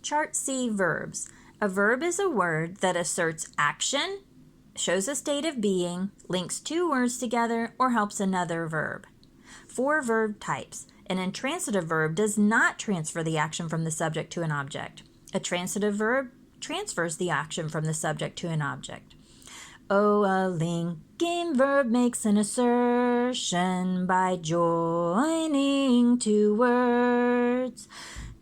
Chart C, verbs. A verb is a word that asserts action, shows a state of being, links two words together, or helps another verb. 4 verb types. An intransitive verb does not transfer the action from the subject to an object. A transitive verb transfers the action from the subject to an object. A linking verb makes an assertion by joining two words.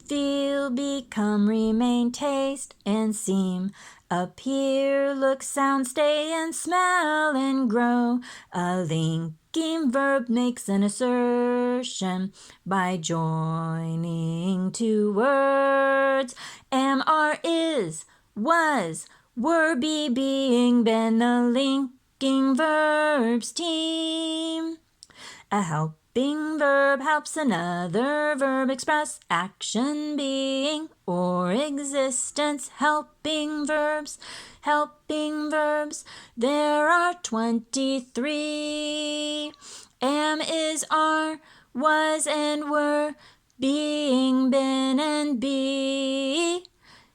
Feel, become, remain, taste, and seem, appear, look, sound, stay, and smell, and grow. A linking verb makes an assertion by joining two words. Am, are, is, was, were, be, being, been, the linking verbs team. A helping verb helps another verb express action, being, or existence. Helping verbs. There are 23. Am, is, are, was, and were, being, been, and be.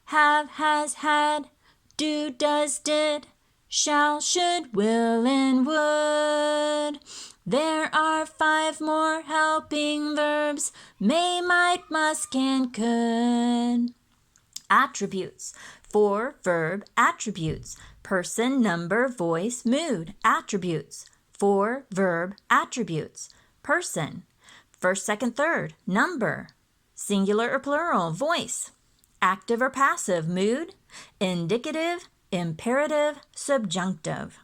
Have, has, had, do, does, did, shall, should, will, and would. There are 5 more helping verbs: may, might, must, can, could. Attributes. 4 verb attributes: person, number, voice, mood. Attributes. 4 verb attributes: person, first, second, third, number, singular or plural, voice, active or passive, mood, indicative, imperative, subjunctive.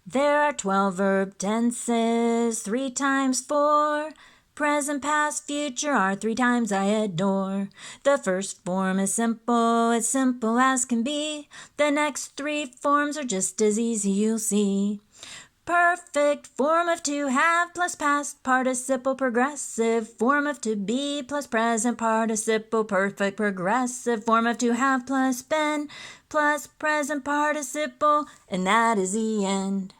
There are 12 verb tenses, 3 times 4. Present, past, future are 3 times I adore. The first form is simple, as simple as can be. The next 3 forms are just as easy, you'll see. Perfect, form of to have plus past participle progressive, form of to be plus present participle perfect progressive, form of to have plus been plus present participle, and that is the end.